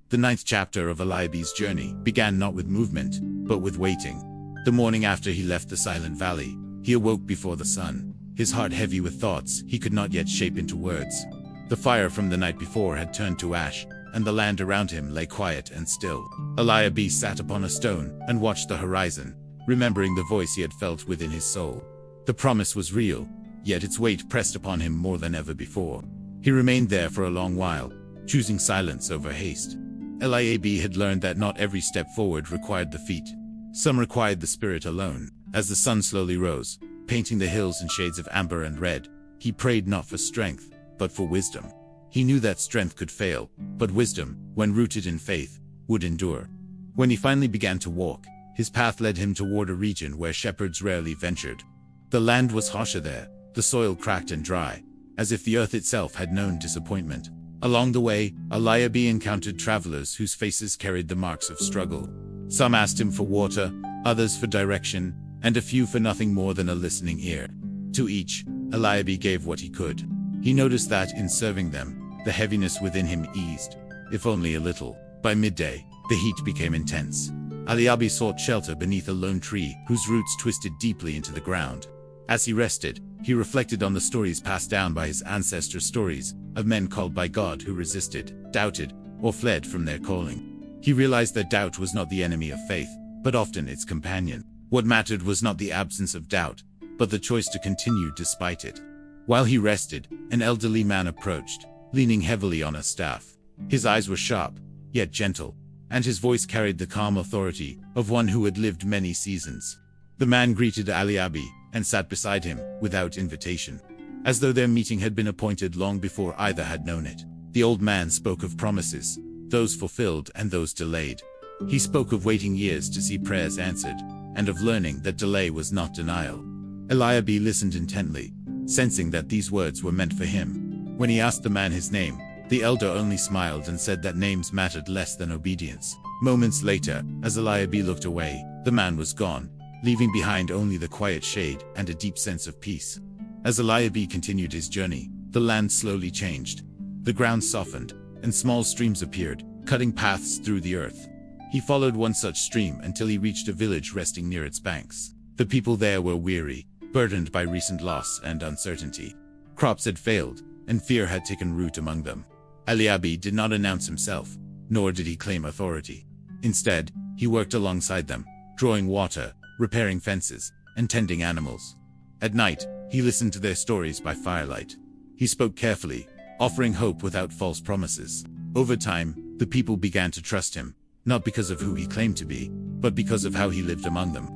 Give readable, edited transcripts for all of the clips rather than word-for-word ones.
The 9th chapter of Eliabe's journey began not with movement, but with waiting. The morning after he left the silent valley, he awoke before the sun, his heart heavy with thoughts he could not yet shape into words. The fire from the night before had turned to ash, and the land around him lay quiet and still. Eliabe sat upon a stone and watched the horizon, remembering the voice he had felt within his soul. The promise was real, yet its weight pressed upon him more than ever before. He remained there for a long while, choosing silence over haste. Eliabe had learned that not every step forward required the feet. Some required the spirit alone. As the sun slowly rose, painting the hills in shades of amber and red, he prayed not for strength, but for wisdom. He knew that strength could fail, but wisdom, when rooted in faith, would endure. When he finally began to walk, his path led him toward a region where shepherds rarely ventured. The land was harsher there, the soil cracked and dry, as if the earth itself had known disappointment. Along the way, Eliabe encountered travelers whose faces carried the marks of struggle. Some asked him for water, others for direction, and a few for nothing more than a listening ear. To each, Eliabe gave what he could. He noticed that, in serving them, the heaviness within him eased, if only a little. By midday, the heat became intense. Eliabe sought shelter beneath a lone tree whose roots twisted deeply into the ground. As he rested, he reflected on the stories passed down by his ancestors, stories of men called by God who resisted, doubted, or fled from their calling. He realized that doubt was not the enemy of faith, but often its companion. What mattered was not the absence of doubt, but the choice to continue despite it. While he rested, an elderly man approached, leaning heavily on a staff. His eyes were sharp, yet gentle, and his voice carried the calm authority of one who had lived many seasons. The man greeted Eliabe and sat beside him, without invitation, as though their meeting had been appointed long before either had known it. The old man spoke of promises, those fulfilled and those delayed. He spoke of waiting years to see prayers answered, and of learning that delay was not denial. Eliabe listened intently, sensing that these words were meant for him. When he asked the man his name, the elder only smiled and said that names mattered less than obedience. Moments later, as Eliabe looked away, the man was gone, leaving behind only the quiet shade and a deep sense of peace. As Eliabe continued his journey, the land slowly changed. The ground softened, and small streams appeared, cutting paths through the earth. He followed one such stream until he reached a village resting near its banks. The people there were weary, burdened by recent loss and uncertainty. Crops had failed, and fear had taken root among them. Eliabe did not announce himself, nor did he claim authority. Instead, he worked alongside them, drawing water, repairing fences, and tending animals. At night, he listened to their stories by firelight. He spoke carefully, offering hope without false promises. Over time, the people began to trust him, not because of who he claimed to be, but because of how he lived among them.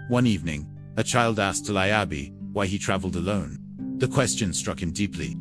One evening, a child asked Eliabe why he traveled alone. The question struck him deeply.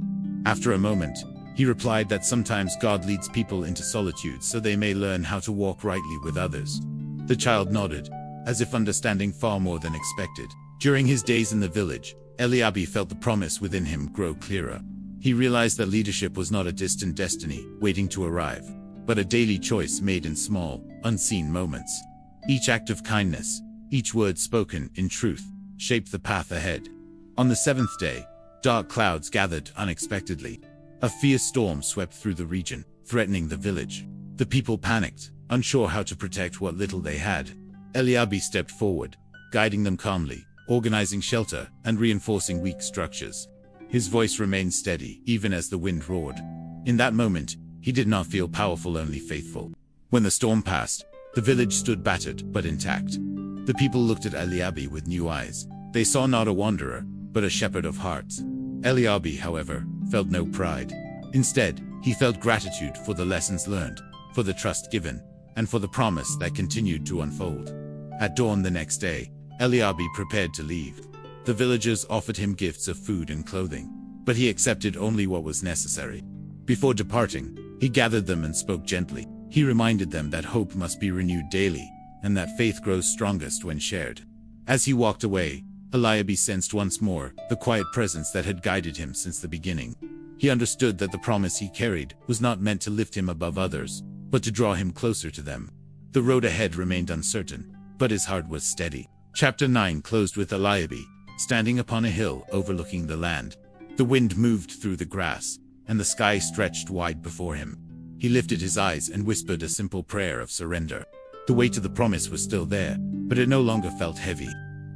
After a moment, he replied that sometimes God leads people into solitude so they may learn how to walk rightly with others. The child nodded, as if understanding far more than expected. During his days in the village, Eliabe felt the promise within him grow clearer. He realized that leadership was not a distant destiny waiting to arrive, but a daily choice made in small, unseen moments. Each act of kindness, each word spoken in truth, shaped the path ahead. On the 7th day, dark clouds gathered unexpectedly. A fierce storm swept through the region, threatening the village. The people panicked, unsure how to protect what little they had. Eliabe stepped forward, guiding them calmly, organizing shelter and reinforcing weak structures. His voice remained steady, even as the wind roared. In that moment, he did not feel powerful, only faithful. When the storm passed, the village stood battered but intact. The people looked at Eliabe with new eyes. They saw not a wanderer, but a shepherd of hearts. Eliabe, however, felt no pride. Instead, he felt gratitude for the lessons learned, for the trust given, and for the promise that continued to unfold. At dawn the next day, Eliabe prepared to leave. The villagers offered him gifts of food and clothing, but he accepted only what was necessary. Before departing, he gathered them and spoke gently. He reminded them that hope must be renewed daily, and that faith grows strongest when shared. As he walked away, Eliabe sensed once more the quiet presence that had guided him since the beginning. He understood that the promise he carried was not meant to lift him above others, but to draw him closer to them. The road ahead remained uncertain, but his heart was steady. Chapter 9 closed with Eliabe standing upon a hill overlooking the land. The wind moved through the grass, and the sky stretched wide before him. He lifted his eyes and whispered a simple prayer of surrender. The weight of the promise was still there, but it no longer felt heavy.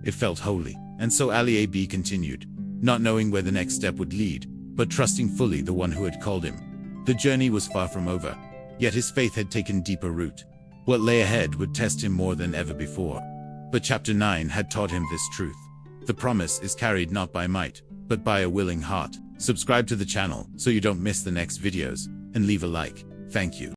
It felt holy. And so Eliabe continued, not knowing where the next step would lead, but trusting fully the one who had called him. The journey was far from over, yet his faith had taken deeper root. What lay ahead would test him more than ever before. But chapter 9 had taught him this truth. The promise is carried not by might, but by a willing heart. Subscribe to the channel so you don't miss the next videos, and leave a like. Thank you.